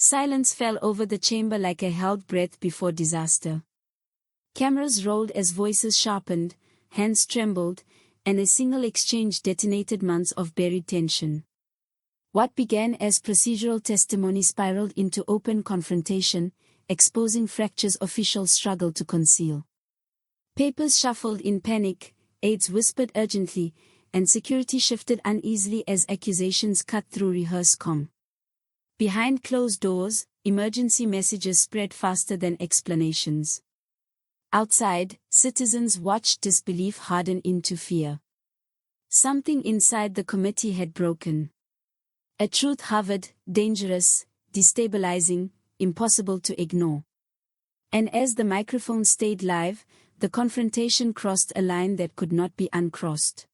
Silence fell over the chamber like a held breath before disaster. Cameras rolled as voices sharpened, hands trembled, and a single exchange detonated months of buried tension. What began as procedural testimony spiraled into open confrontation, exposing fractures officials struggled to conceal. Papers shuffled in panic, aides whispered urgently, and security shifted uneasily as accusations cut through rehearsed comm. Behind closed doors, emergency messages spread faster than explanations. Outside, citizens watched disbelief harden into fear. Something inside the committee had broken. A truth hovered, dangerous, destabilizing, impossible to ignore. And as the microphone stayed live, the confrontation crossed a line that could not be uncrossed.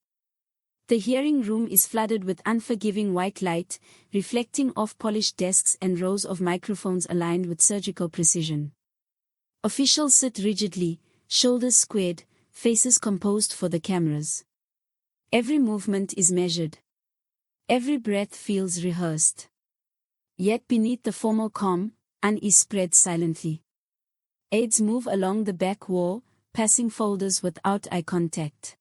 The hearing room is flooded with unforgiving white light, reflecting off polished desks and rows of microphones aligned with surgical precision. Officials sit rigidly, shoulders squared, faces composed for the cameras. Every movement is measured. Every breath feels rehearsed. Yet beneath the formal calm, unease spreads silently. Aides move along the back wall, passing folders without eye contact.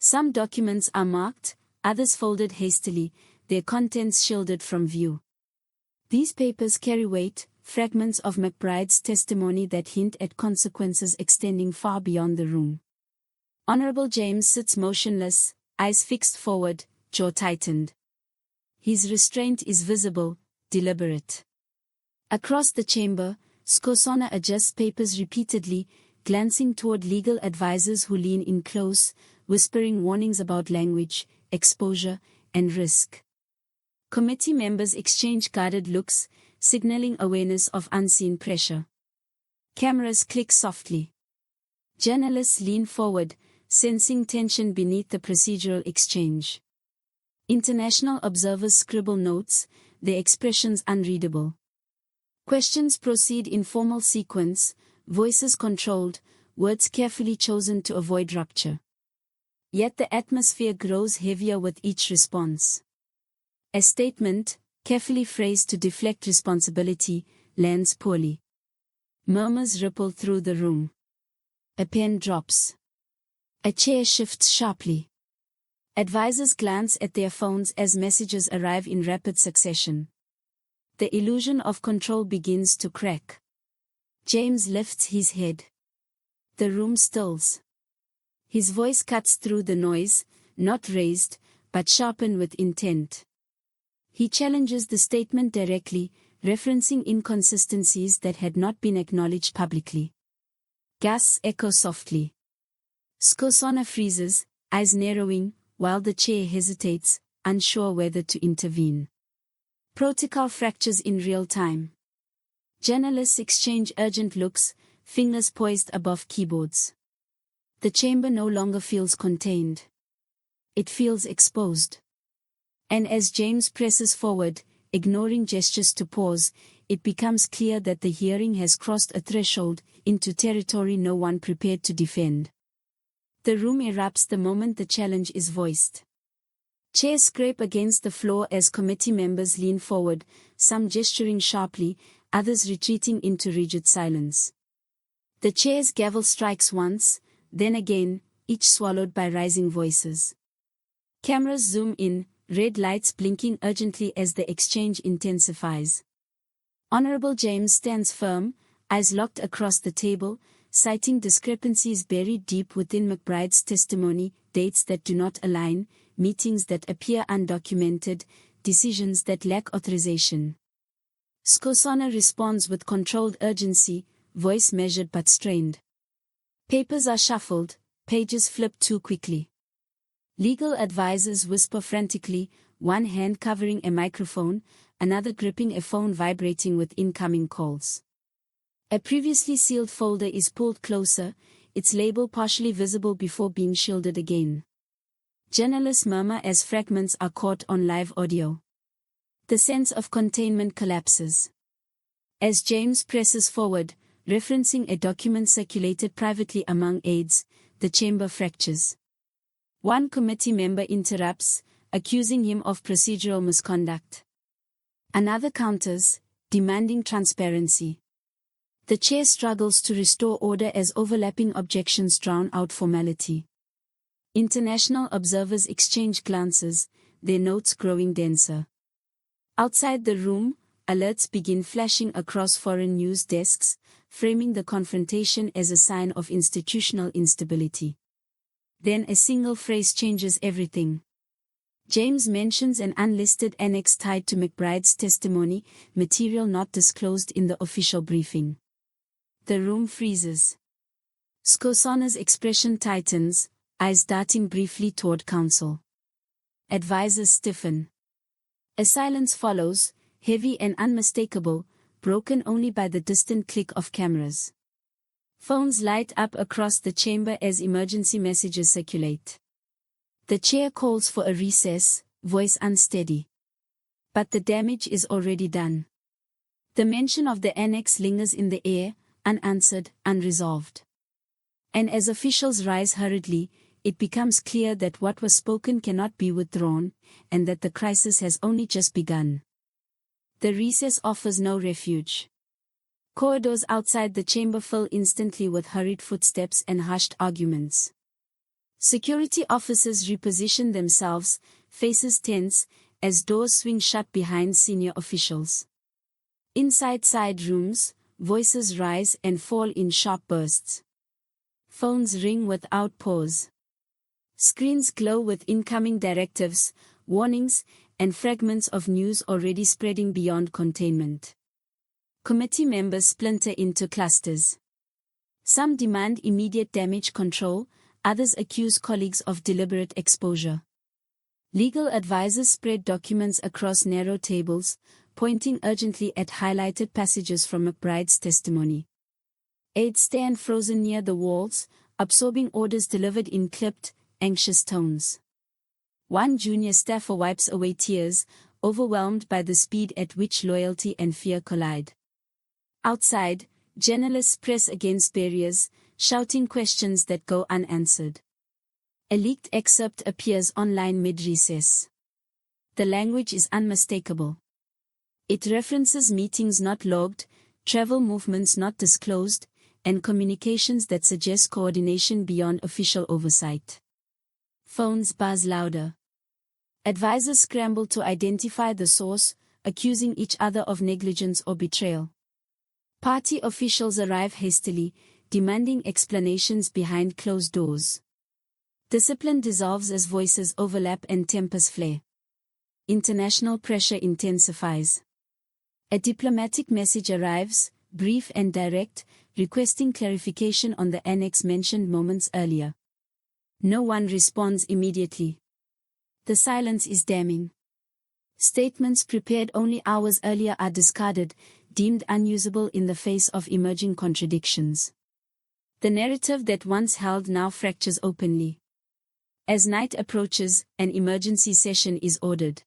Some documents are marked, others folded hastily, their contents shielded from view. These papers carry weight, fragments of McBride's testimony that hint at consequences extending far beyond the room. Honorable James sits motionless, eyes fixed forward, jaw tightened. His restraint is visible, deliberate. Across the chamber, Skhosana adjusts papers repeatedly, glancing toward legal advisors who lean in close, whispering warnings about language, exposure, and risk. Committee members exchange guarded looks, signaling awareness of unseen pressure. Cameras click softly. Journalists lean forward, sensing tension beneath the procedural exchange. International observers scribble notes, their expressions unreadable. Questions proceed in formal sequence, voices controlled, words carefully chosen to avoid rupture. Yet the atmosphere grows heavier with each response. A statement, carefully phrased to deflect responsibility, lands poorly. Murmurs ripple through the room. A pen drops. A chair shifts sharply. Advisors glance at their phones as messages arrive in rapid succession. The illusion of control begins to crack. James lifts his head. The room stills. His voice cuts through the noise, not raised, but sharpened with intent. He challenges the statement directly, referencing inconsistencies that had not been acknowledged publicly. Gasps echo softly. Skhosana freezes, eyes narrowing, while the chair hesitates, unsure whether to intervene. Protocol fractures in real time. Journalists exchange urgent looks, fingers poised above keyboards. The chamber no longer feels contained. It feels exposed. And as James presses forward, ignoring gestures to pause, it becomes clear that the hearing has crossed a threshold into territory no one prepared to defend. The room erupts the moment the challenge is voiced. Chairs scrape against the floor as committee members lean forward, some gesturing sharply, others retreating into rigid silence. The chair's gavel strikes once, then again, each swallowed by rising voices. Cameras zoom in, red lights blinking urgently as the exchange intensifies. Honorable James stands firm, eyes locked across the table, citing discrepancies buried deep within McBride's testimony, dates that do not align, meetings that appear undocumented, decisions that lack authorization. Skhosana responds with controlled urgency, voice measured but strained. Papers are shuffled, pages flip too quickly. Legal advisors whisper frantically, one hand covering a microphone, another gripping a phone vibrating with incoming calls. A previously sealed folder is pulled closer, its label partially visible before being shielded again. Journalists murmur as fragments are caught on live audio. The sense of containment collapses. As James presses forward, referencing a document circulated privately among aides, the chamber fractures. One committee member interrupts, accusing him of procedural misconduct. Another counters, demanding transparency. The chair struggles to restore order as overlapping objections drown out formality. International observers exchange glances, their notes growing denser. Outside the room, alerts begin flashing across foreign news desks, framing the confrontation as a sign of institutional instability. Then a single phrase changes everything. James mentions an unlisted annex tied to McBride's testimony, material not disclosed in the official briefing. The room freezes. Skhosana's expression tightens, eyes darting briefly toward counsel. Advisors stiffen. A silence follows, heavy and unmistakable, broken only by the distant click of cameras. Phones light up across the chamber as emergency messages circulate. The chair calls for a recess, voice unsteady. But the damage is already done. The mention of the annex lingers in the air, unanswered, unresolved. And as officials rise hurriedly, it becomes clear that what was spoken cannot be withdrawn, and that the crisis has only just begun. The recess offers no refuge. Corridors outside the chamber fill instantly with hurried footsteps and hushed arguments. Security officers reposition themselves, faces tense, as doors swing shut behind senior officials. Inside side rooms, voices rise and fall in sharp bursts. Phones ring without pause. Screens glow with incoming directives, warnings, and fragments of news already spreading beyond containment. Committee members splinter into clusters. Some demand immediate damage control, others accuse colleagues of deliberate exposure. Legal advisors spread documents across narrow tables, pointing urgently at highlighted passages from McBride's testimony. Aides stand frozen near the walls, absorbing orders delivered in clipped, anxious tones. One junior staffer wipes away tears, overwhelmed by the speed at which loyalty and fear collide. Outside, journalists press against barriers, shouting questions that go unanswered. A leaked excerpt appears online mid-recess. The language is unmistakable. It references meetings not logged, travel movements not disclosed, and communications that suggest coordination beyond official oversight. Phones buzz louder. Advisors scramble to identify the source, accusing each other of negligence or betrayal. Party officials arrive hastily, demanding explanations behind closed doors. Discipline dissolves as voices overlap and tempers flare. International pressure intensifies. A diplomatic message arrives, brief and direct, requesting clarification on the annex mentioned moments earlier. No one responds immediately. The silence is damning. Statements prepared only hours earlier are discarded, deemed unusable in the face of emerging contradictions. The narrative that once held now fractures openly. As night approaches, an emergency session is ordered.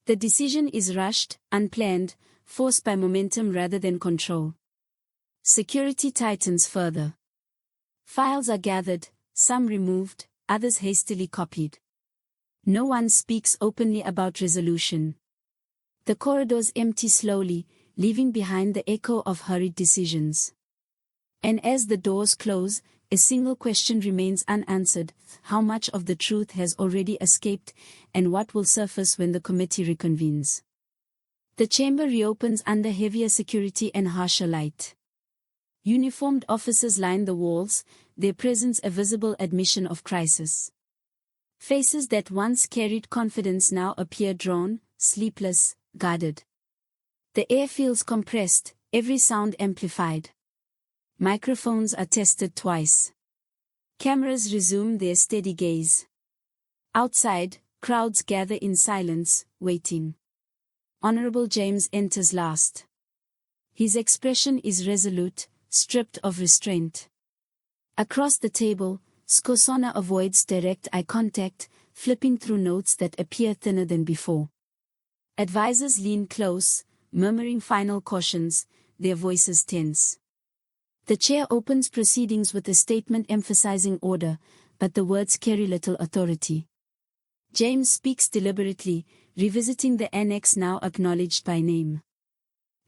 The decision is rushed, unplanned, forced by momentum rather than control. Security tightens further. Files are gathered, some removed, others hastily copied. No one speaks openly about resolution. The corridors empty slowly, leaving behind the echo of hurried decisions. And as the doors close, a single question remains unanswered: how much of the truth has already escaped, and what will surface when the committee reconvenes? The chamber reopens under heavier security and harsher light. Uniformed officers line the walls, their presence a visible admission of crisis. Faces that once carried confidence now appear drawn, sleepless, guarded. The air feels compressed, every sound amplified. Microphones are tested twice. Cameras resume their steady gaze. Outside, crowds gather in silence, waiting. Honorable James enters last. His expression is resolute, stripped of restraint. Across the table, Skhosana avoids direct eye contact, flipping through notes that appear thinner than before. Advisors lean close, murmuring final cautions, their voices tense. The chair opens proceedings with a statement emphasizing order, but the words carry little authority. James speaks deliberately, revisiting the annex now acknowledged by name.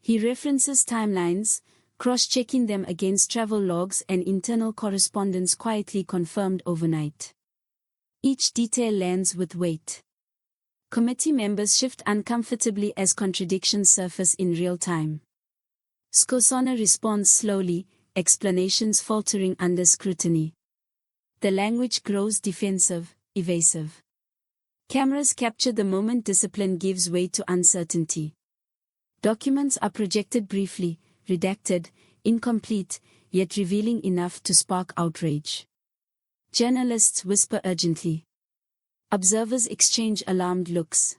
He references timelines, cross-checking them against travel logs and internal correspondence quietly confirmed overnight. Each detail lands with weight. Committee members shift uncomfortably as contradictions surface in real time. Skhosana responds slowly, explanations faltering under scrutiny. The language grows defensive, evasive. Cameras capture the moment discipline gives way to uncertainty. Documents are projected briefly, redacted, incomplete, yet revealing enough to spark outrage. Journalists whisper urgently. Observers exchange alarmed looks.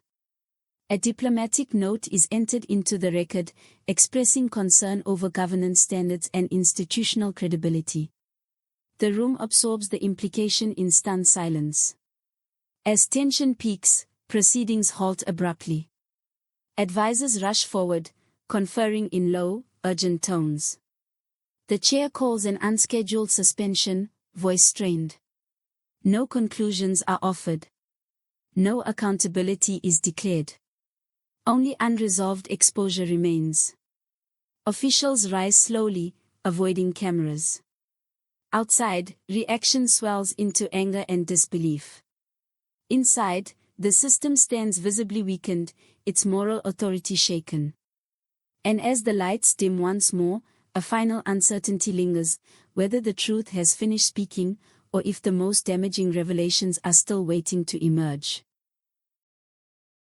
A diplomatic note is entered into the record, expressing concern over governance standards and institutional credibility. The room absorbs the implication in stunned silence. As tension peaks, proceedings halt abruptly. Advisors rush forward, conferring in low, urgent tones. The chair calls an unscheduled suspension, voice strained. No conclusions are offered. No accountability is declared. Only unresolved exposure remains. Officials rise slowly, avoiding cameras. Outside, reaction swells into anger and disbelief. Inside, the system stands visibly weakened, its moral authority shaken. And as the lights dim once more, a final uncertainty lingers, whether the truth has finished speaking, or if the most damaging revelations are still waiting to emerge.